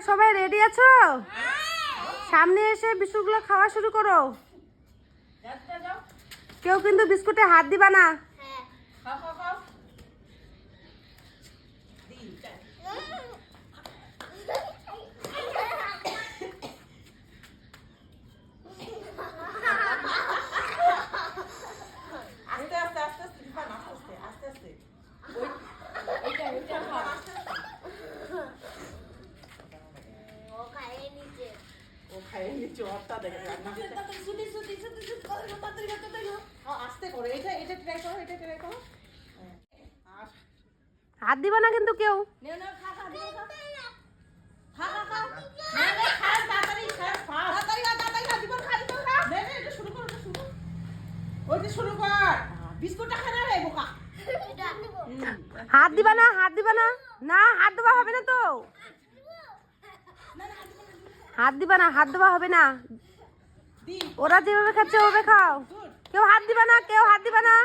সবাই রেডি আছো? সামনে এসে বিস্কুটগুলো খাওয়া শুরু করো। কেউ কিন্তু বিস্কুটে হাত দিবা না। হাত দিবা না কিন্তু কেউ। হাত দিবা না, হাত দিবা না। না, হাত দেওয়া হবে না তো। হাত দিবা না, হাত দেওয়া হবে না। ওরা যেভাবে খাচ্ছে ওভাবে খাও। কেউ হাত দিবা না, কেউ হাত দিবা না।